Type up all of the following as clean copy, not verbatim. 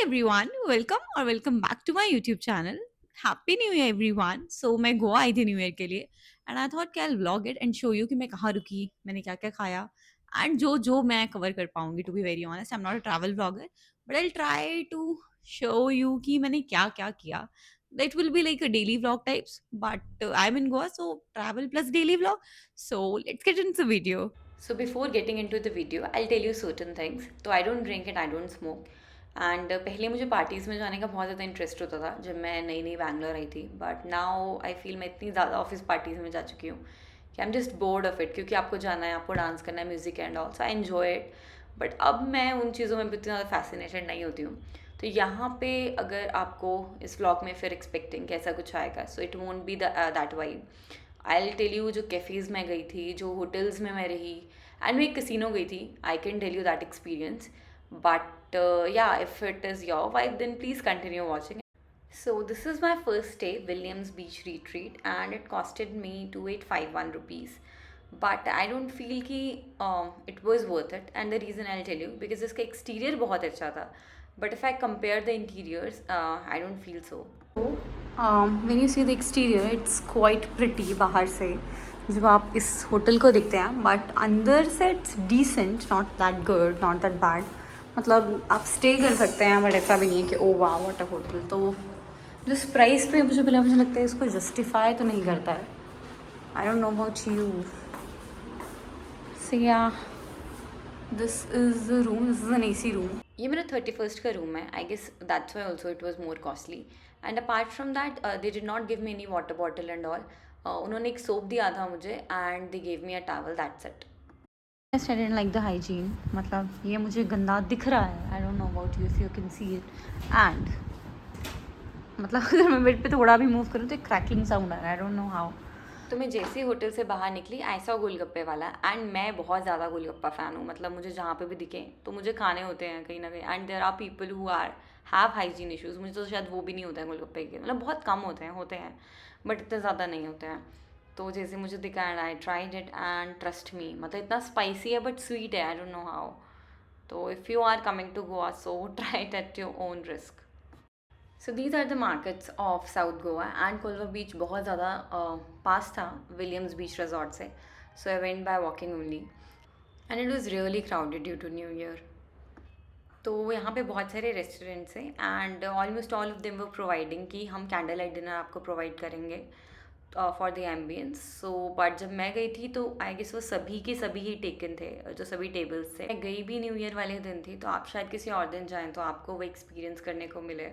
everyone, welcome back to my YouTube channel. Happy New Year everyone. So मैं गोवा आई थी new year के लिए and I thought कि I vlog it and show you कि मैं कहाँ रुकी, मैंने क्या क्या खाया एंड जो जो मैं कवर कर पाऊंगी. To be very honest, I am not a travel vlogger but I try to show you कि मैंने क्या क्या किया. It will be like a daily vlog types, but I'm in Goa, so travel plus daily vlog. So let's get into the video. So before getting into the video, I'll tell you certain things. So I don't drink and I don't smoke. And पहले मुझे parties में जाने का बहुत ज़्यादा interest होता था जब मैं नई नई बैंगलोर आई थी. बट नाउ आई फील मैं इतनी ज़्यादा ऑफिस पार्टीज़ में जा चुकी हूँ कि I am just board of it, क्योंकि आपको जाना है, आपको डांस करना है, music and also I enjoy it. But अब मैं उन चीज़ों में भी इतनी ज़्यादा फैसिनेटेड नहीं होती हूँ. तो यहाँ पे अगर आपको इस व्लॉग में फिर एक्सपेक्टिंग कि ऐसा कुछ आएगा, so it won't be that vibe. I will tell you जो कैफ़ेज़ में गई थी, जो होटल्स में मैं रही, एंड मैं एक कसिनो गई थी. I can tell you that experience. But yeah, if it is your vibe, then please continue watching. So this is my first stay, Williams Beach Retreat, and it costed me 2851 rupees. But I don't feel कि it was worth it, and the reason I'll tell you, because इसका exterior बहुत अच्छा था, but if I compare the interiors, I don't feel so. When you see the exterior, it's quite pretty बाहर से जब आप इस होटल को देखते हैं, बट अंदर से it's decent, not that good, not that bad. मतलब आप स्टे कर सकते हैं बट ऐसा भी नहीं है कि ओ वाह व्हाट अ होटल. तो जिस प्राइस पे मुझे लगता है इसको जस्टिफाई तो नहीं करता है. I don't know about you. So yeah, this is the room, this is an AC room. ये मेरा 31st का रूम है. I guess that's why also it was more costly. And apart from that they did not give me any water bottle and all. उन्होंने एक soap दिया था मुझे and they gave me a towel, that's it. I didn't like the hygiene. मतलब ये मुझे गंदा दिख रहा है. I don't know about you if you can see it. And मतलब अगर मैं बेड पे थोड़ा भी मूव करूँ तो एक क्रैकलिंग साउंड आ रहा है. I don't know how. तो मैं जैसे ही होटल से बाहर निकली, ऐसा गोलगप्पे वाला, एंड मैं बहुत ज़्यादा गोलगप्पा फ़ैन हूँ. मतलब मुझे जहाँ पे भी दिखे तो मुझे खाने होते हैं कहीं ना कहीं. And there are people who are have hygiene issues. मुझे तो शायद वो भी नहीं होता है गोलगप्पे के, मतलब बहुत कम होते हैं बट इतने ज़्यादा नहीं होते हैं. तो जैसे मुझे दिखा and I tried it and trust me, मतलब इतना स्पाइसी है बट स्वीट है. I don't know how. तो if you are coming to Goa, so try it at your own risk. So these are the markets of South Goa. And Colva beach बहुत ज़्यादा पास था Williams beach resort से. So I went by walking only and it was really crowded due to New year. तो यहाँ पे बहुत सारे रेस्टोरेंट्स हैं and almost all of them were providing कि हम कैंडल लाइट डिनर आपको प्रोवाइड करेंगे for the ambience. So but जब मैं गई थी तो आई गेस वो सभी के सभी ही टेकन थे, जो सभी टेबल्स थे. मैं गई भी न्यू ईयर वाले दिन थी, तो आप शायद किसी और दिन जाएँ तो आपको वो एक्सपीरियंस करने को मिले,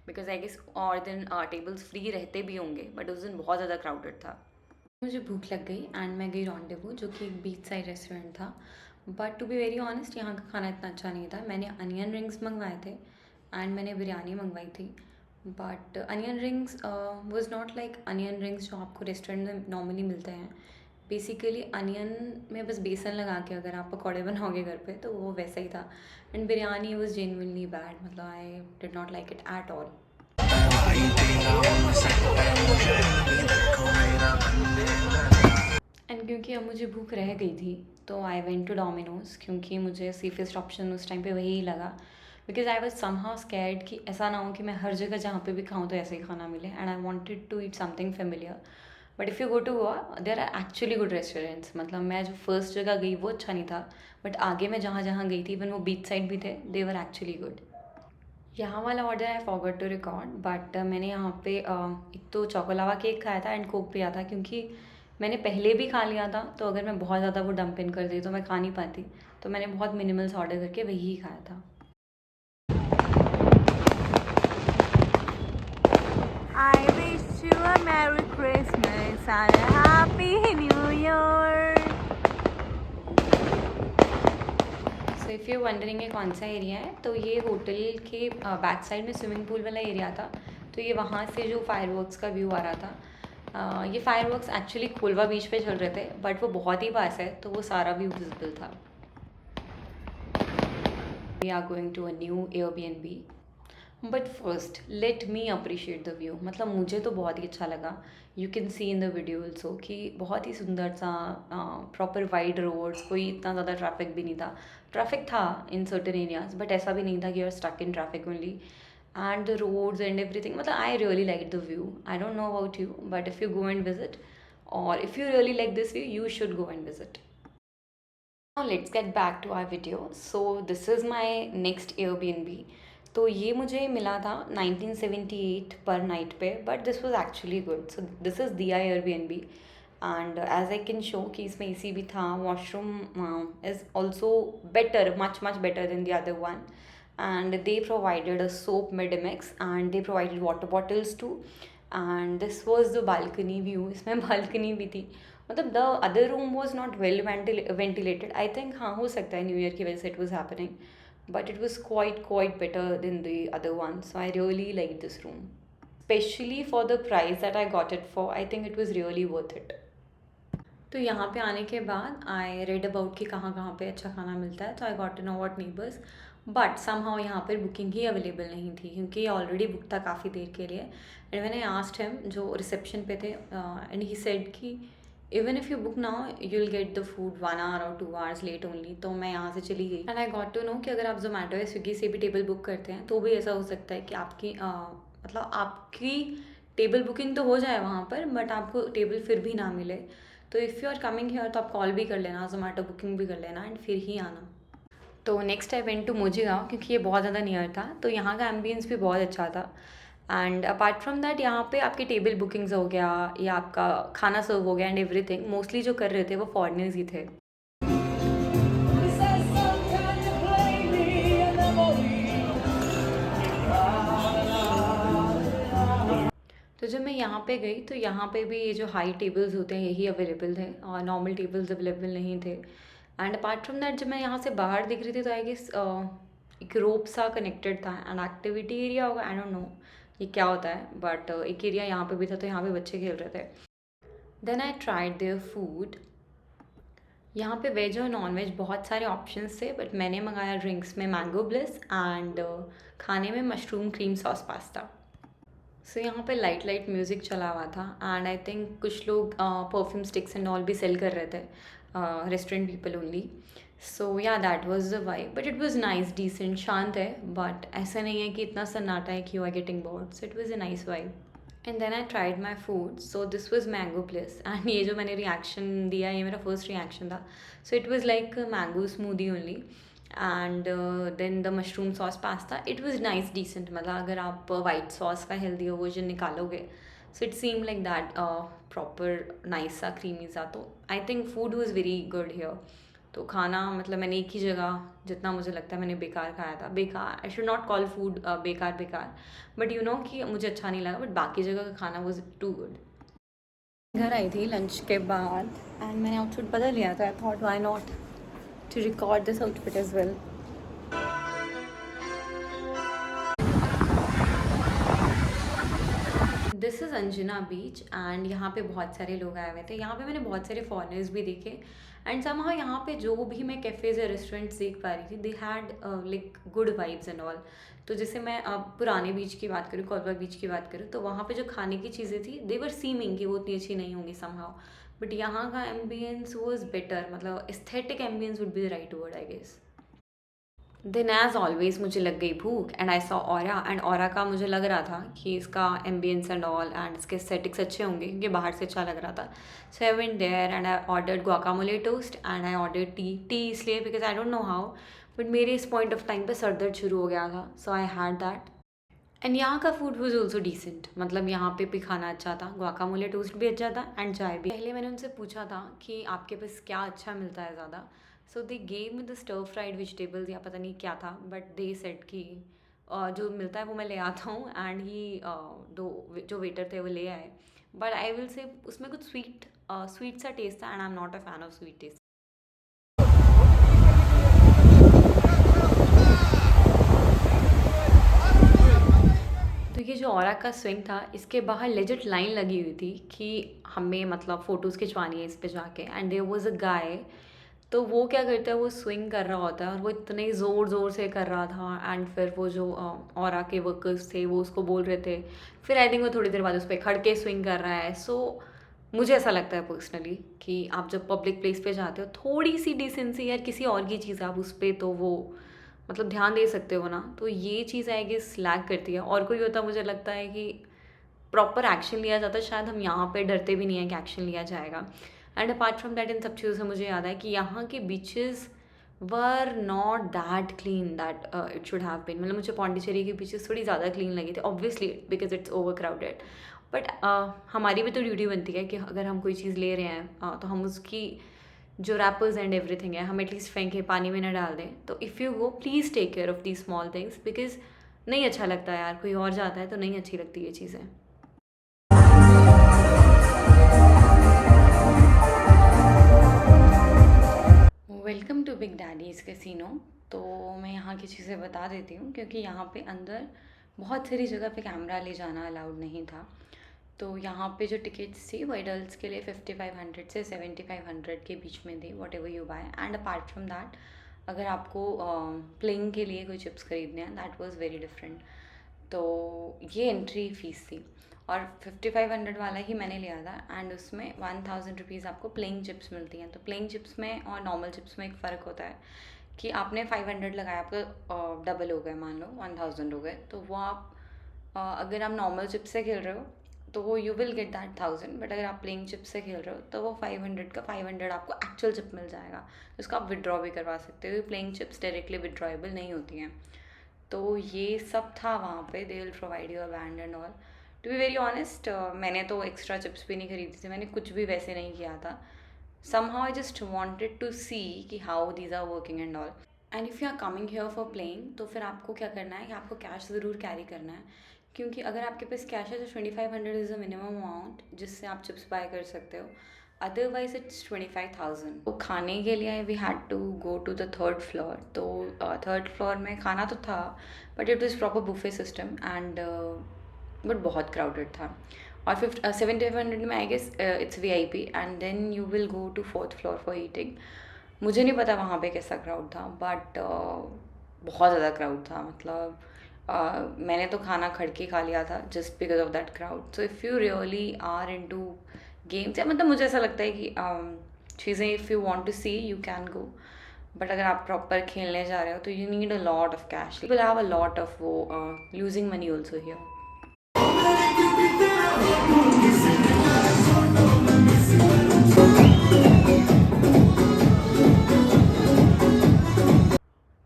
बिकॉज आई गेस और दिन टेबल्स फ्री रहते भी होंगे बट उस दिन बहुत ज़्यादा क्राउडेड था. मुझे भूख लग गई एंड मैं गई रॉन्डेवू, जो कि एक बीच साइड रेस्टोरेंट था. But to be very honest, यहाँ का खाना इतना अच्छा नहीं था. मैंने अनियन रिंग्स मंगवाए थे एंड मैंने बिरयानी मंगवाई थी. But onion rings was not like onion rings जो आपको रेस्टोरेंट में नॉर्मली मिलते हैं. बेसिकली अनियन में बस बेसन लगा के अगर आप पकौड़े बनाओगे घर पे तो वो वैसा ही था. And biryani was genuinely bad. मतलब I did not like it at all. And क्योंकि अब मुझे भूख रह गई थी तो आई वेंट टू डोमिनोज़, क्योंकि मुझे सेफेस्ट ऑप्शन उस टाइम पे वही लगा. Because I was somehow scared कि ऐसा ना हो कि मैं हर जगह जहाँ पे भी खाऊँ तो ऐसे ही खाना मिले. And I wanted to eat something familiar. But if you go to Goa, there are actually good restaurants. मतलब मैं जो फर्स्ट जगह गई वो अच्छा नहीं था, बट आगे मैं जहाँ जहाँ गई थी, इवन वो बीच साइड भी थे, दे वर एक्चुअली गुड. यहाँ वाला order I forgot to record, but मैंने यहाँ पे एक तो चोकोलावा केक खाया था एंड कोक पिया था, क्योंकि मैंने पहले भी खा लिया था. तो अगर मैं बहुत ज़्यादा वो डंप इन कर दी तो मैं खा नहीं पाती. तो मैंने बहुत मिनिमल्स ऑर्डर करके वही खाया था. I wish you a Merry Christmas and a Happy New Year. So if you wondering ये कौन सा एरिया है, तो ये होटल के बैक साइड में स्विमिंग पूल वाला एरिया था. तो ये वहाँ से जो फायरवर्क्स का व्यू आ रहा था, ये फायरवर्क्स एक्चुअली कोलवा बीच पे चल रहे थे बट वो बहुत ही पास है तो वो सारा व्यू विजिबल था. We are going to a new Airbnb. But first let me appreciate the view, मतलब मुझे तो बहुत ही अच्छा लगा। You can see in the video also कि बहुत ही सुंदर सा प्रॉपर वाइड रोड्स, कोई इतना ज़्यादा ट्रैफिक भी नहीं था। ट्रैफिक था इन सर्टन एरियाज, बट ऐसा भी नहीं था कि you are stuck in traffic only. And the roads and everything, मतलब I really like the view. I don't know about you, but if you go and visit, or if you really like this view, you should go and visit. Now let's get back to our video. So this is my next Airbnb. तो ये मुझे मिला था 1978 पर night पे, but this was actually good. So this is the Airbnb, and as I can show कि इसमें AC भी था, washroom is also better, much better than the other one, and they provided a soap Medimix, and they provided water bottles too, and this was the balcony view. इसमें balcony भी थी, मतलब the other room was not well ventilated. I think हाँ हो सकता है new year की वजह से it was happening, but it was quite better than the other one. So I really liked this room, especially for the price that I got it for. I think it was really worth it. तो यहाँ पे आने के बाद I read about कि कहाँ कहाँ पे अच्छा खाना मिलता है, तो I got to know what neighbours, but somehow यहाँ पर बुकिंग ही अवेलेबल नहीं थी, क्योंकि ऑलरेडी बुक था काफ़ी देर के लिए। एंड मैंने आस्क्ड हिम, जो रिसेप्शन पे थे, एंड ही सेड कि even if you book now you will get the food 1 hour और 2 hours लेट ओनली। तो मैं यहाँ से चली गई, and I got to know कि अगर आप जोमेटो या स्विगी से भी टेबल बुक करते हैं तो भी ऐसा हो सकता है कि आपकी मतलब आपकी टेबल बुकिंग तो हो जाए वहाँ पर, बट आपको टेबल फिर भी ना मिले। तो if you are coming here तो आप कॉल भी कर लेना, जोमेटो बुकिंग भी कर लेना, एंड फिर ही आना। तो नेक्स्ट आई वेंट टू मोजीगांव, क्योंकि ये बहुत ज़्यादा नियर था, तो यहाँ का एम्बियंस भी बहुत अच्छा था। एंड अपार्ट फ्रॉम दैट यहाँ पे आपकी टेबल बुकिंग्स हो गया या आपका खाना सर्व हो गया एंड एवरीथिंग, मोस्टली जो कर रहे थे वो फॉरेनर्स ही थे। तो जब मैं यहाँ पे गई तो यहाँ पे भी ये जो हाई टेबल्स होते हैं यही अवेलेबल थे, और नॉर्मल टेबल्स अवेलेबल नहीं थे। एंड अपार्ट फ्रॉम दैट जब मैं यहाँ से बाहर दिख रही थी तो आई गेस एक रोप सा कनेक्टेड था, एंड एक्टिविटी एरिया होगा, आई डोंट नो ये क्या होता है, बट एक एरिया यहाँ पे भी था, तो यहाँ पे बच्चे खेल रहे थे। Then I tried their food. यहाँ पे वेज और नॉन वेज बहुत सारे ऑप्शंस थे, बट मैंने मंगाया ड्रिंक्स में मैंगो ब्लिस, एंड खाने में मशरूम क्रीम सॉस पास्ता। सो यहाँ पे लाइट म्यूज़िक चला हुआ था, एंड आई थिंक कुछ लोग परफ्यूम स्टिक्स एंड ऑल भी सेल कर रहे थे, restaurant people only. So yeah that was the vibe, but it was nice, decent, शांत है, बट ऐसा नहीं है कि इतना सन्नाटा है कि you are getting bored. So it was a nice vibe. And then I tried my food. So this was mango place, and ये जो मैंने रिएक्शन दिया ये मेरा फर्स्ट रिएक्शन था। So it was like mango smoothie only, and then the mushroom sauce pasta, it was nice, decent, मतलब अगर आप वाइट सॉस का हेल्दी वर्जन निकालोगे, so it seem like that, proper nice सा क्रीमी सा। तो I think food was very good here. तो खाना मतलब मैंने एक ही जगह जितना मुझे लगता है मैंने बेकार खाया था, बेकार, I should not call food बेकार, बट यू नो कि मुझे अच्छा नहीं लगा, बट बाकी जगह का खाना वॉज टू गुड। घर आई थी लंच के बाद, एंड मैंने आउटफिट बदल लिया था। I thought why not to record this outfit as well. This is Anjuna beach, and यहाँ पे बहुत सारे लोग आए हुए थे। यहाँ पे मैंने बहुत सारे फॉरेनर्स भी देखे, एंड समहाउ यहाँ पे जो भी मैं कैफ़ेज़ या रेस्टोरेंट्स देख पा रही थी, they had like good vibes and all. तो जैसे मैं पुराने बीच की बात करूँ, कोलवा बीच की बात करूँ, तो वहाँ पे जो खाने की चीज़ें थी दे वर सीमिंग कि वो उतनी अच्छी नहीं होंगी समहाउ, बट यहाँ का एम्बियंस वॉज बेटर, मतलब aesthetic ambience would be the right word I guess. Then as always मुझे लग गई भूख, and I saw Aura, and Aura का मुझे लग रहा था कि इसका एम्बियंस एंड ऑल एंड इसके एस्थेटिक्स अच्छे होंगे, क्योंकि बाहर से अच्छा लग रहा था। So I went there and I ordered guacamole toast, and I ordered tea इसलिए because I don't know how, but मेरे इस पॉइंट ऑफ टाइम पे सर दर्द शुरू हो गया था, so I had that. And यहाँ का फूड वॉज ऑल्सो डिसेंट, मतलब यहाँ पे भी खाना अच्छा था, गुआकामोले टोस्ट भी अच्छा था, एंड चाय भी। पहले मैंने उनसे पूछा था कि आपके पास क्या अच्छा मिलता है ज़्यादा, so they gave me the stir fried vegetables या पता नहीं क्या था, बट दे सेड कि जो मिलता है वो मैं ले आता हूँ, एंड ही दो जो वेटर थे वो ले आए, बट आई विल से उसमें कुछ स्वीट सा टेस्ट था, and I am not a fan of sweet taste. तो ये जो औरा का स्विंग था, इसके बाहर लेजिट लाइन लगी हुई थी कि हमें मतलब फ़ोटोज़ खिंचवानी है इस पे जाके, एंड देयर वाज अ गाय तो वो क्या करता है, वो स्विंग कर रहा होता है और वो इतने ज़ोर ज़ोर से कर रहा था, एंड फिर वो जो और के वर्कर्स थे वो उसको बोल रहे थे। फिर आई थिंक वो थोड़ी देर बाद उस पर खड़ के स्विंग कर रहा है। सो मुझे ऐसा लगता है पर्सनली कि आप जब पब्लिक प्लेस पे जाते हो, थोड़ी सी डिसेंसी यार, किसी और की चीज़ आप उस पर तो वो मतलब ध्यान दे सकते हो ना। तो ये चीज़ आई गेस लैग करती है। और कोई होता मुझे लगता है कि प्रॉपर एक्शन लिया जाता, शायद हम यहाँ पे डरते भी नहीं है कि एक्शन लिया जाएगा। एंड अपार्ट फ्रॉम दैट, इन सब चीज़ों से मुझे याद है कि यहाँ के beaches were not that clean that it should have been. मतलब मुझे पौंडीचेरी के बीचेस थोड़ी ज़्यादा क्लीन लगी थी, obviously because it's over crowded. But हमारी भी तो ड्यूटी बनती है कि अगर हम कोई चीज़ ले रहे हैं तो हम उसकी जो रैपर्स एंड एवरीथिंग है हम एटलीस्ट फेंके पानी में ना डाल दें। तो if you go, please take care of the small things, because नहीं अच्छा लगता यार, कोई और जाता है तो नहीं अच्छी लगती ये चीज़ें। Welcome to big daddy's casino. तो मैं यहाँ की चीज़ें बता देती हूँ, क्योंकि यहाँ पे अंदर बहुत सारी जगह पे कैमरा ले जाना अलाउड नहीं था। तो यहाँ पे जो टिकट्स थी वो एडल्ट्स के लिए 5500 से 7500 के बीच में थी, whatever you buy. And apart from that, अगर आपको प्लेइंग के लिए कोई चिप्स खरीदने हैं, दैट वाज वेरी डिफरेंट। तो ये एंट्री फ़ीस थी, और 5500 वाला ही मैंने लिया था। एंड उसमें 1000 रुपीज़ आपको प्लेइंग चिप्स मिलती हैं। तो प्लेइंग चिप्स में और नॉर्मल चिप्स में एक फ़र्क होता है कि आपने 500 लगाया, आपका डबल हो गए, मान लो 1000 हो गए, तो वो आप अगर आप नॉर्मल चिप्स से खेल रहे हो तो वो you will get that 1000। But अगर आप प्लेइंग चिप से खेल रहे हो तो वो 500 का 500 आपको एक्चुअल चिप मिल जाएगा। तो उसको आप विड्रॉ भी करवा सकते हो। प्लेइंग चिप्स डायरेक्टली विड्रॉएबल नहीं होती हैं। तो ये सब था वहाँ पे। They will provide you a band and all. To be very honest, मैंने तो एक्स्ट्रा चिप्स भी नहीं खरीदी थी, मैंने कुछ भी वैसे नहीं किया था। somehow I just wanted to see कि how these are working and all. And if you are coming here for playing, तो फिर आपको क्या करना है कि आपको कैश ज़रूर कैरी करना है। क्योंकि अगर आपके पास कैश है तो 2500 इज़ द मिनिमम अमाउंट जिससे आप चिप्स बाय कर सकते हो। Otherwise it's 25,000। तो खाने के लिए we had to go to the third floor. तो थर्ड फ्लोर में खाना तो था, but it was proper buffet system, and but बहुत क्राउडेड था। और 7500 में I guess it's VIP, and then you will go to fourth floor for eating. मुझे नहीं पता वहाँ पे कैसा क्राउड था, बट बहुत ज़्यादा क्राउड था। मतलब मैंने तो खाना खड़ के खा लिया था just because of that crowd. So if you really are into games, या मतलब मुझे ऐसा लगता है कि चीज़ें if you want to see you can go. But अगर आप प्रॉपर खेलने जा रहे हो तो you need a lot of cash, you will have a lot of वो लूजिंग मनी ऑल्सो हियर।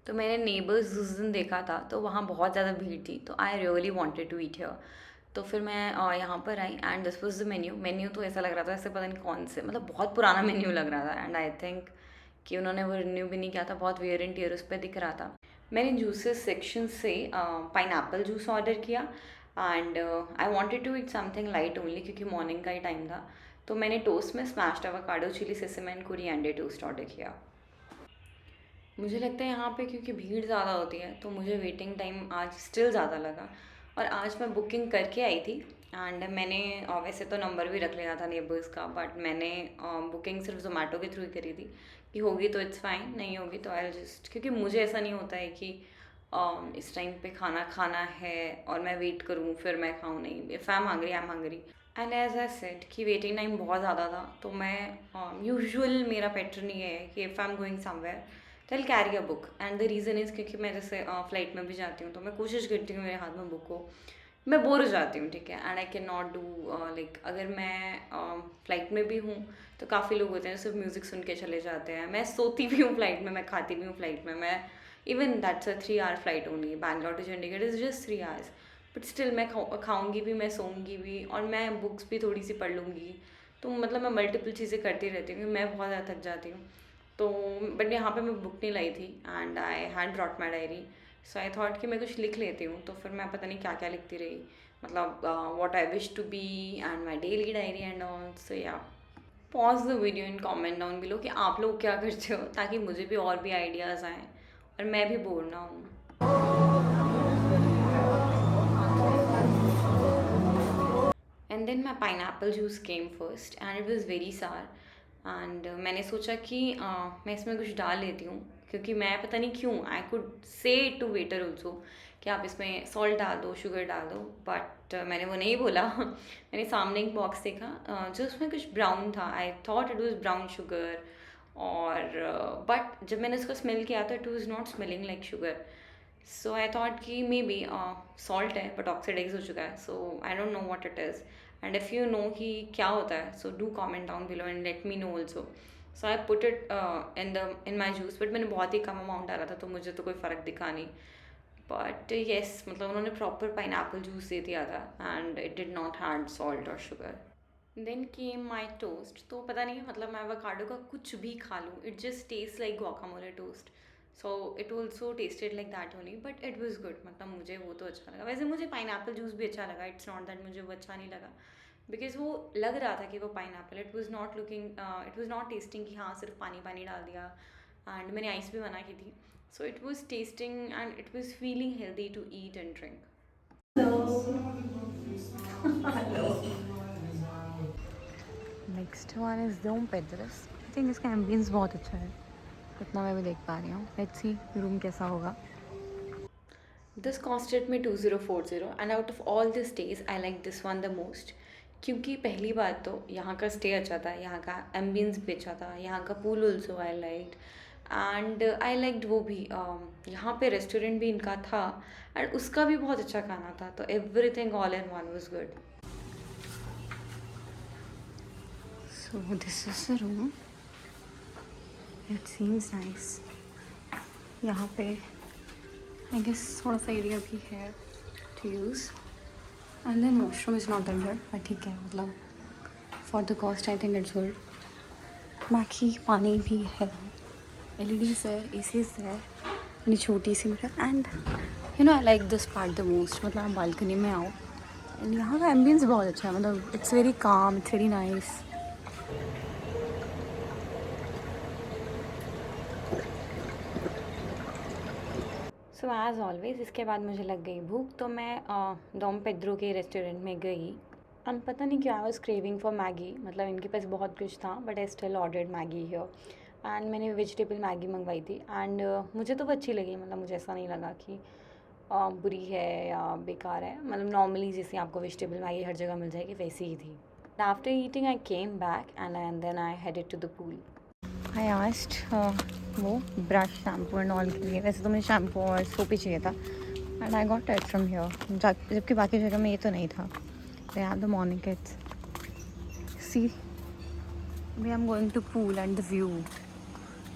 तो मैंने नेबर्स उस दिन देखा था, तो वहाँ बहुत ज़्यादा भीड़ थी, तो I really wanted to eat here. तो फिर मैं यहाँ पर आई, and this was the menu. Menu तो ऐसा लग रहा था ऐसे पता नहीं कौन से, मतलब बहुत पुराना मेन्यू लग रहा था। एंड आई थिंक कि उन्होंने वो रिन्यू भी नहीं किया था, बहुत वियर एंड टियर उस पर दिख रहा था। मैंने जूसेस सेक्शन से पाइनएप्पल जूस ऑर्डर किया, and I wanted to eat something light only, क्योंकि मॉर्निंग का ही टाइम था। तो मैंने टोस्ट में smashed avocado, chilli sesame and coriander toast order किया। मुझे लगता है यहाँ पे क्योंकि भीड़ ज़्यादा होती है, तो मुझे वेटिंग टाइम आज स्टिल ज़्यादा लगा। और आज मैं बुकिंग करके आई थी, एंड मैंने वैसे तो नंबर भी रख लिया था नेबर्स का, बट मैंने बुकिंग सिर्फ जोमेटो के थ्रू ही करी थी कि होगी तो इट्स फाइन, नहीं होगी तो आई जस्ट, क्योंकि मुझे ऐसा नहीं होता है कि इस टाइम पे खाना खाना है और मैं वेट करूँ फिर मैं खाऊँ। नहीं, if I am hungry I am hungry. And as I said कि वेटिंग टाइम बहुत ज़्यादा था, तो मैं यूजुअल मेरा पैटर्न ये है कि if I am going somewhere तो I carry a book. And the reason is क्योंकि मैं जैसे फ्लाइट में भी जाती हूँ तो मैं कोशिश करती हूँ मेरे हाथ में बुक हो। मैं बोर हो जाती हूँ, ठीक है, and I can not do like, अगर मैं फ़्लाइट में भी हूँ तो काफ़ी लोग होते हैं सिर्फ म्यूज़िक सुन के चले जाते हैं। मैं सोती भी हूँ फ़्लाइट में, मैं खाती भी हूँ फ़्लाइट में। मैं even that's a 3 hour flight only, Bangalore to Chandigarh is just 3 hours। But still मैं खाऊंगी भी, मैं सोऊंगी भी, और मैं बुक्स भी थोड़ी सी पढ़ लूँगी। तो मतलब मैं मल्टीपल चीज़ें करती रहती हूँ, मैं बहुत ज़्यादा थक जाती हूँ। तो बट यहाँ पे मैं बुक नहीं लाई थी, and I had brought my diary. So I thought कि मैं कुछ लिख लेती हूँ। तो फिर मैं पता नहीं क्या क्या लिखती रही, मतलब what I wish to be and my daily diary and all. So yeah, pause the video in comment down below कि आप लोग क्या करते हो, ताकि मुझे भी और भी आइडियाज़ आएँ और मैं भी बोर ना हूँ। And then my pineapple juice came first, and it was very sour. And मैंने सोचा कि मैं इसमें कुछ डाल लेती हूँ, क्योंकि मैं पता नहीं क्यों I could say to waiter also कि आप इसमें सॉल्ट डाल दो, शुगर डाल दो, बट मैंने वो नहीं बोला। मैंने सामने एक बॉक्स देखा जो उसमें कुछ ब्राउन था, I thought it was brown sugar, और बट जब मैंने उसको स्मेल किया तो it was not smelling like sugar. So I thought कि मे बी सॉल्ट है बट ऑक्सीडाइज हो चुका है, so I don't know what it is. And if you know कि क्या होता है, so do comment down below and let me know also. So I put it in my juice, but मैंने बहुत ही कम amount डाला था तो मुझे तो कोई फ़र्क दिखा नहीं। बट येस, मतलब उन्होंने प्रॉपर पाइनएप्पल जूस दे दिया था and it did not had salt और शुगर। देन केम माई टोस्ट। तो पता नहीं, मतलब मैं एवोकाडो का कुछ भी खा लूँ, it just taste like guacamole toast. So it also tasted like that only, but it was good. मतलब मुझे वो तो अच्छा लगा। वैसे मुझे पाइन जूस भी अच्छा लगा, इट्स नॉट दैट मुझे वो अच्छा नहीं लगा, बिकॉज वो लग रहा था कि वो pine it was not looking, it was not testing कि हाँ सिर्फ पानी पानी डाल दिया। एंड मैंने आइस भी बना की थी, so it was tasting and it was feeling healthy to eat and drink. Next one is Dom Pedro's. I think इसका एम्बियंस बहुत अच्छा है, इतना मैं भी देख पा रही हूँ। लेट्स सी रूम कैसा होगा। This costed me 2040 and out of all the stage I like this one the most, क्योंकि पहली बात तो यहाँ का स्टे अच्छा था, यहाँ का एम्बियंस भी अच्छा था, यहाँ का pool also I liked, and I liked वो भी यहाँ पे रेस्टोरेंट भी इनका था एंड उसका भी बहुत अच्छा खाना था, तो everything all in one was good. So this is the room, it seems nice. यहाँ पे आई गेस थोड़ा सा एरिया भी है to use, and then washroom is not that good, but ठीक है, मतलब for the cost I think it's good. बाकी पानी भी है, एलईडीज़ है, एसीज है, इतनी छोटी सी mirror, and you know I like this part the most. मतलब आप बालकनी में आओ एंड यहाँ का एम्बियंस बहुत अच्छा है, मतलब it's very calm, it's very nice. So as always इसके बाद मुझे लग गई भूख, तो मैं डोम पेड्रो के रेस्टोरेंट में गई। एंड पता नहीं क्यों I was craving for Maggi, मतलब इनके पास बहुत कुछ था but I still ordered Maggi here. And मैंने वेजिटेबल मैगी मंगवाई थी, एंड मुझे तो वो अच्छी लगी, मतलब मुझे ऐसा नहीं लगा कि बुरी है या बेकार है, मतलब नॉर्मली जैसे आपको वेजिटेबल मैगी हर जगह मिल जाएगी वैसी ही थी। After eating I came back and then I headed to the pool. I asked वो ब्रश शैम्पू एंड ऑल के लिए, वैसे तो मुझे शैम्पू और सोप ही चाहिए था, and I got it from here, जबकि बाकी जगह में ये तो नहीं था। They have the morning kids, see we am going to pool and the view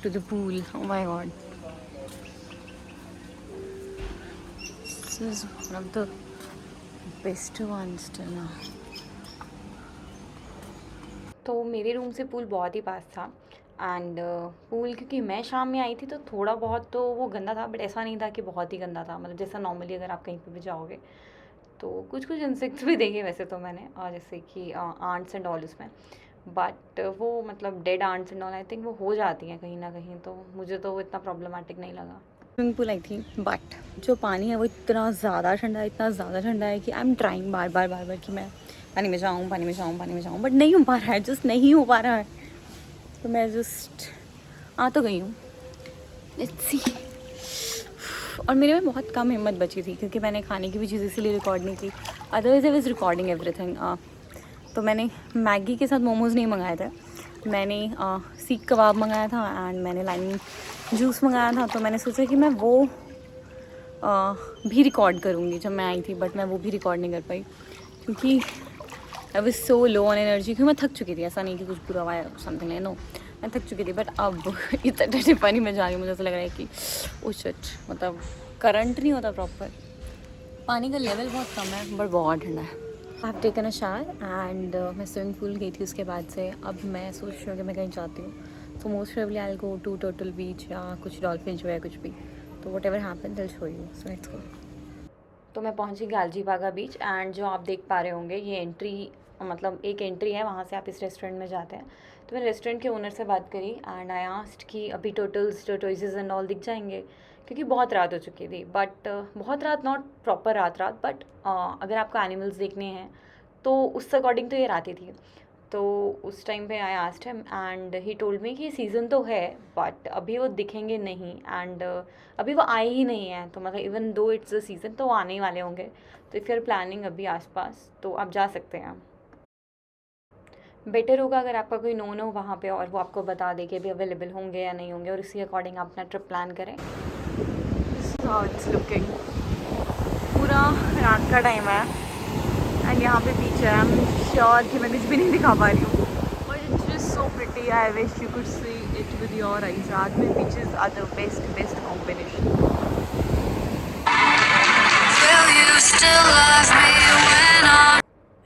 to the pool, oh my God, this is one of the best ones to know. तो मेरे रूम से पूल बहुत ही पास था, and pool क्योंकि मैं शाम में आई थी तो थोड़ा बहुत तो वो गंदा था, बट ऐसा नहीं था कि बहुत ही गंदा था, मतलब जैसा नॉर्मली अगर आप कहीं पे भी जाओगे तो कुछ कुछ इंसेक्ट्स भी देखे वैसे तो मैंने, जैसे कि आंट्स एंड ऑल उसमें, बट वो मतलब dead ants and all I think वो हो जाती हैं कहीं ना कहीं, तो मुझे तो वो इतना प्रॉब्लमेटिक नहीं लगा। स्विमिंग पूल आई थी, बट जो पानी है वो इतना ज़्यादा ठंडा है, इतना ज़्यादा ठंडा है कि आई एम ट्राइंग बार बार कि मैं पानी में जाऊँ, पानी में जाऊँ, पानी में जाऊँ, बट नहीं हो पा रहा है, जस्ट नहीं हो पा रहा है, तो मैं जस्ट आ तो गई हूँ। Let's see. और मेरे में बहुत कम हिम्मत बची थी क्योंकि मैंने खाने की भी चीज़ इसीलिए रिकॉर्ड नहीं की, otherwise I was recording everything. तो मैंने मैगी के साथ मोमोज़ नहीं मंगाए थे, मैंने सीख कबाब मंगाया था एंड मैंने लाइम जूस मंगाया था, तो मैंने सोचा कि मैं वो भी रिकॉर्ड करूँगी जब मैं आई थी, बट मैं वो भी रिकॉर्ड नहीं कर पाई क्योंकि I was so low on energy, क्योंकि मैं थक चुकी थी। ऐसा नहीं कि कुछ बुरा हुआ है समथिंग, नो, मैं थक चुकी थी, बट अब इतना ठंडे पानी में जा रही मुझे ऐसा लग रहा है कि ओ शिट, मतलब करंट नहीं होता प्रॉपर, पानी का लेवल बहुत कम है बट बहुत ठंडा है। I have taken a shower and मैं स्विमिंग पूल गई थी उसके बाद से, अब मैं सोच रही हूँ कि मैं कहीं जाती हूँ, तो most probably I will go to Turtle Beach या कुछ डॉल्फिन जो है कुछ भी, तो whatever happen I will show you, so let's go. तो मैं पहुंची गालजीबागा बीच, एंड जो आप देख पा रहे होंगे ये एंट्री, मतलब एक एंट्री है, वहाँ से आप इस रेस्टोरेंट में जाते हैं। तो मैंने रेस्टोरेंट के ओनर से बात करी एंड आई आस्क्ड कि अभी टोटल्स टर्टोइजेज एंड ऑल दिख जाएंगे, क्योंकि बहुत रात हो चुकी थी, बट बहुत रात नॉट प्रॉपर रात रात, बट अगर आपको एनिमल्स देखने हैं तो उस अकॉर्डिंग तो ये रात ही थी। तो उस टाइम पे I asked him and he told me कि सीज़न तो है बट अभी वो दिखेंगे नहीं एंड अभी वो आए ही नहीं हैं, तो मतलब even though it's a season तो वो आने ही वाले होंगे। तो इफ़ यू आर प्लानिंग अभी आसपास तो आप जा सकते हैं। बेटर होगा अगर आपका कोई नोन हो वहाँ पे और वो आपको बता दे कि अभी अवेलेबल होंगे या नहीं होंगे, और इसी अकॉर्डिंग आप अपना ट्रिप प्लान करें। This is how it's looking. पूरा रात का टाइम है एंड यहाँ पे बीच है। आई एम श्योर कि मैं कुछ भी नहीं दिखा पा रही हूँ, but it's just so pretty. I wish you could see it with your eyes. रात में beaches are the best best combination.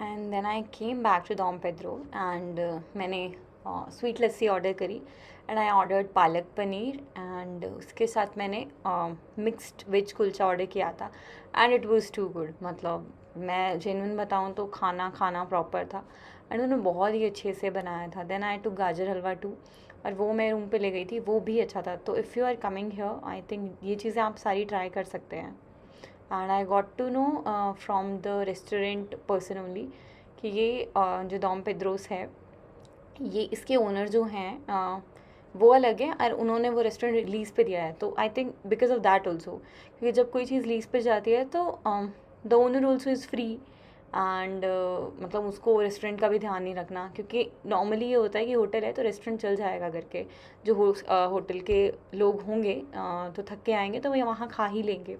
And then I came back to Dom Pedro and मैंने स्वीट लस्सी ऑर्डर करी and I ordered palak paneer and उसके साथ मैंने mixed veg kulcha order किया था and it was too good. मतलब मैं जेन्युइन बताऊँ तो खाना खाना प्रॉपर था एंड उन्होंने बहुत ही अच्छे से बनाया था। देन आई टू गाजर हलवा टू, और वो मैं रूम पे ले गई थी, वो भी अच्छा था। तो if you are coming here I think ये चीज़ें आप सारी ट्राई कर सकते हैं। And I got to know from the restaurant person only कि ये जो डॉम पेड्रोस है, ये इसके ओनर जो हैं वो अलग हैं और उन्होंने वो रेस्टोरेंट लीज़ पे दिया है। तो I think because of that also, क्योंकि जब कोई चीज़ लीज़ पे जाती है तो the owner also is free and मतलब उसको रेस्टोरेंट का भी ध्यान नहीं रखना, क्योंकि नॉर्मली ये होता है कि होटल है तो रेस्टोरेंट चल जाएगा करके, जो होटल के लोग होंगे तो थक के आएंगे तो वो वहाँ खा ही लेंगे।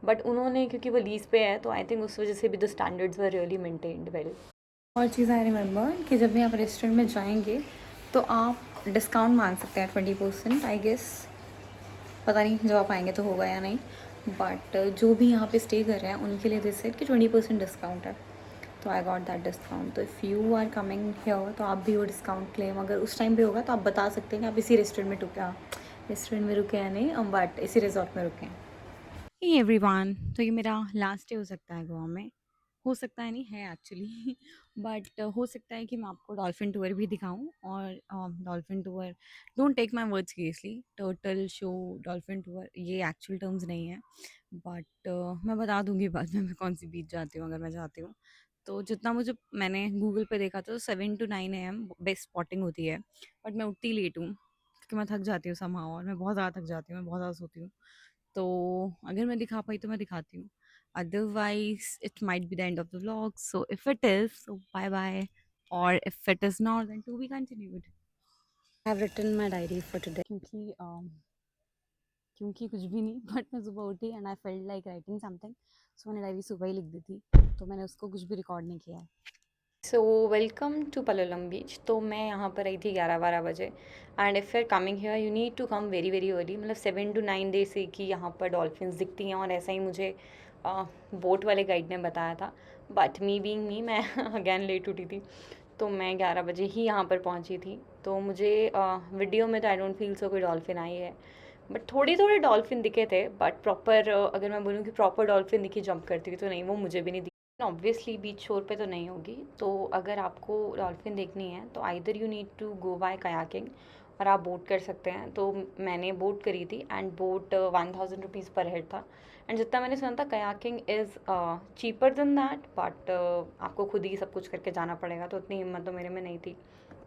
बट उन्होंने क्योंकि वो लीज़ पे है तो आई थिंक उस वजह से भी the standards were really maintained well. और चीज़ आई रिमेंबर कि जब भी आप रेस्टोरेंट में जाएंगे तो आप डिस्काउंट मांग सकते हैं 20% आई गेस। पता नहीं जब आप आएंगे तो होगा या नहीं, बट जो भी यहाँ पे स्टे कर रहे हैं उनके लिए दिस सेट कि 20% डिस्काउंट है। तो आई गॉट दैट डिस्काउंट। तो if you are coming here तो आप भी वो डिस्काउंट क्लेम अगर उस टाइम पे होगा तो आप बता सकते हैं कि आप इसी रेस्टोरेंट में रुके हैं नहीं, बट इसी रिजॉर्ट में रुके हैं। हे एवरीवन, तो ये मेरा लास्ट डे हो सकता है गोवा में। हो सकता है नहीं, है एक्चुअली बट हो सकता है कि मैं आपको डॉल्फिन टूर भी दिखाऊं। और dolphin tour, don't take my words seriously, turtle show, dolphin tour ये एक्चुअल टर्म्स नहीं है। बट मैं बता दूंगी बाद में मैं कौन सी बीच जाती हूँ अगर मैं जाती हूँ। तो जितना मुझे मैंने गूगल पे देखा तो 7 to 9 AM बेस्ट स्पॉटिंग होती है, बट मैं उतनी लेट हूँ क्योंकि मैं थक जाती हूँ समहाउ, और मैं बहुत ज़्यादा थक जाती हूँ, मैं बहुत ज़्यादा सोती हूँ। तो अगर मैं दिखा पाई तो मैं दिखाती हूँ, otherwise it might be the end of the vlog. So if it is, so bye bye, or if it is not, then to be continued. I have written my diary for today. क्योंकि कुछ भी नहीं but मैं सुबह उठी and I felt like writing something, so मैंने diary सुबह ही लिख दी थी, तो मैंने उसको कुछ भी रिकॉर्ड नहीं किया है। So welcome to Palolem beach. तो मैं यहाँ पर आई थी 11-12 बजे and if you are coming here you need to come very very early, मतलब 7 to 9 days से कि यहाँ पर डॉल्फिन्स दिखती हैं, और ऐसा ही मुझे बोट वाले गाइड ने बताया था। बट मी बीइंग मी, मैं अगेन लेट उठी थी, तो मैं 11 बजे ही यहाँ पर पहुँची थी। तो मुझे वीडियो में तो आई डोंट फील सो कोई डॉल्फिन आई है, बट थोड़ी थोड़े डॉल्फिन दिखे थे। बट प्रॉपर अगर मैं बोलूँ कि प्रॉपर डॉल्फिन दिखी जंप करती हुई तो नहीं, वो मुझे भी नहीं दिखी। ऑब्वियसली बीच शोर पे तो नहीं होगी, तो अगर आपको डॉल्फिन देखनी है तो either you need to go by kayaking, और आप बोट कर सकते हैं। तो मैंने बोट करी थी एंड बोट 1000 रुपीज़ पर हेड था। एंड जितना मैंने सुना था kayaking is cheaper than that, but आपको खुद ही सब कुछ करके जाना पड़ेगा, तो उतनी हिम्मत तो मेरे में नहीं थी।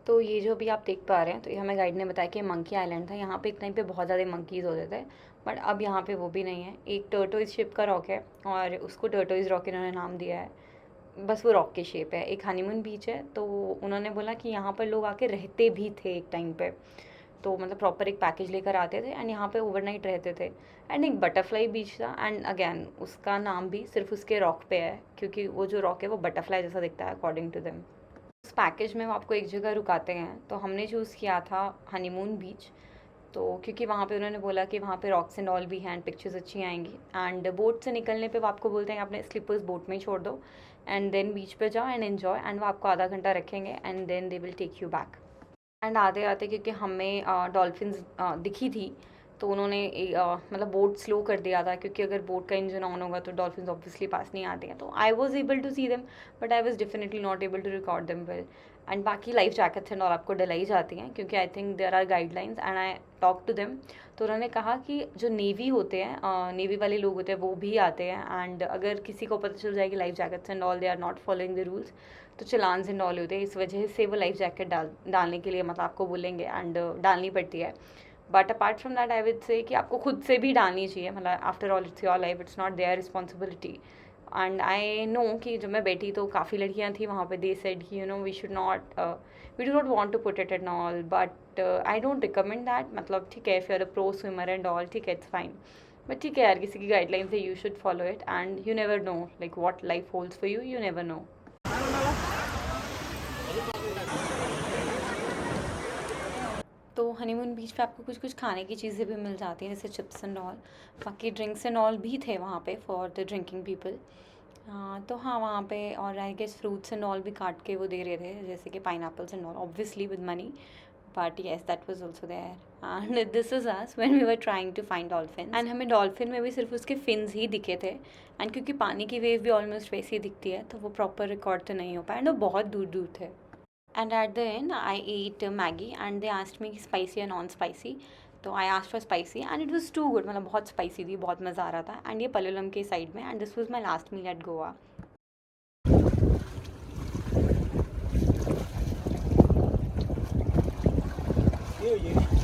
तो ये जो अभी आप देख पा रहे हैं, तो ये हमें गाइड ने बताया कि मंकी आइलैंड था। यहाँ पे एक टाइम पे बहुत ज़्यादा मंकीज़ होते थे, बट अब यहाँ पे वो भी नहीं है। एक टर्टोइज शेप का रॉक है और उसको टर्टोइज रॉक इन्होंने नाम दिया है, बस वो रॉक की शेप है। एक हनीमून बीच है, तो उन्होंने बोला कि यहाँ पर लोग आके रहते भी थे एक टाइम पे, तो मतलब प्रॉपर एक पैकेज लेकर आते थे एंड यहाँ पे ओवरनाइट रहते थे। एंड एक बटरफ्लाई बीच था एंड अगेन उसका नाम भी सिर्फ उसके रॉक पे है, क्योंकि वो जो रॉक है वो बटरफ्लाई जैसा दिखता है अकॉर्डिंग टू देम। उस पैकेज में वो आपको एक जगह रुकाते हैं, तो हमने चूज़ किया था हनीमून बीच। तो क्योंकि वहाँ पे उन्होंने बोला कि वहाँ पे रॉक्स एंड ऑल भी हैं एंड पिक्चर्स अच्छी आएंगी, एंड बोट से निकलने पे वो आपको बोलते हैं अपने स्लीपर्स बोट में ही छोड़ दो एंड देन बीच पे जाओ एंड एन्जॉय, एंड वो आपको आधा घंटा रखेंगे and then they will take you back. And आते आते क्योंकि हमें डॉल्फिन्स दिखी थी, तो उन्होंने मतलब बोट स्लो कर दिया था, क्योंकि अगर बोट का इंजन ऑन होगा तो डॉल्फिन ऑब्वियसली पास नहीं आते हैं। तो I was able to see them, but I was definitely not able to record them well. And बाकी लाइफ जैकेट्स एंड और आपको डलाई जाती हैं, क्योंकि I think there are guidelines, and I talk to them. तो उन्होंने कहा कि जो नेवी होते हैं, नेवी वाले लोग होते हैं, वो भी आते हैं, एंड अगर किसी को पता चल जाए कि life jackets and all they are not following the rules, तो चलान्स एंड ऑल होते हैं। इस वजह से वो लाइफ जैकेट डालने के लिए मतलब आपको बोलेंगे, एंड डालनी पड़ती है। But apart from that I would say कि आपको खुद से भी डालनी चाहिए, मतलब after all it's your life, it's not their responsibility. And I know कि जब मैं बैठी तो काफ़ी लड़कियां थी वहाँ पे, दे सेड कि we should not, we do not want to put it and all, but I don't recommend that. मतलब ठीक है, if you are a pro swimmer and all, ठीक है, इट्स फाइन। बट ठीक है यार, किसी की गाइडलाइंस है, you should follow it, and you never know like what life holds for you never know. तो हनीमून बीच पे आपको कुछ कुछ खाने की चीज़ें भी मिल जाती हैं, जैसे चिप्स एंड ऑल। बाकी ड्रिंक्स एंड ऑल भी थे वहाँ पे फॉर द ड्रिंकिंग पीपल। हाँ, तो हाँ वहाँ पे, और I guess fruits and all भी काट के वो दे रहे थे, जैसे कि pineapples and all, obviously with money. But yes, that was also there, and this is us when we were trying to find dolphin, and हमें डॉल्फिन में भी सिर्फ उसके फिन्स ही दिखे थे। एंड क्योंकि पानी की वेव भी ऑलमोस्ट वैसी ही दिखती है, तो वो प्रॉपर रिकॉर्ड तो नहीं हो पाया, एंड वो बहुत दूर दूर थे। And at the end, I ate Maggie, and they asked me spicy or non-spicy. तो I asked for spicy and it was too good, मतलब बहुत spicy थी, बहुत मज़ा आ रहा था। एंड ये पल्लम के साइड में, and this was my last meal at Goa.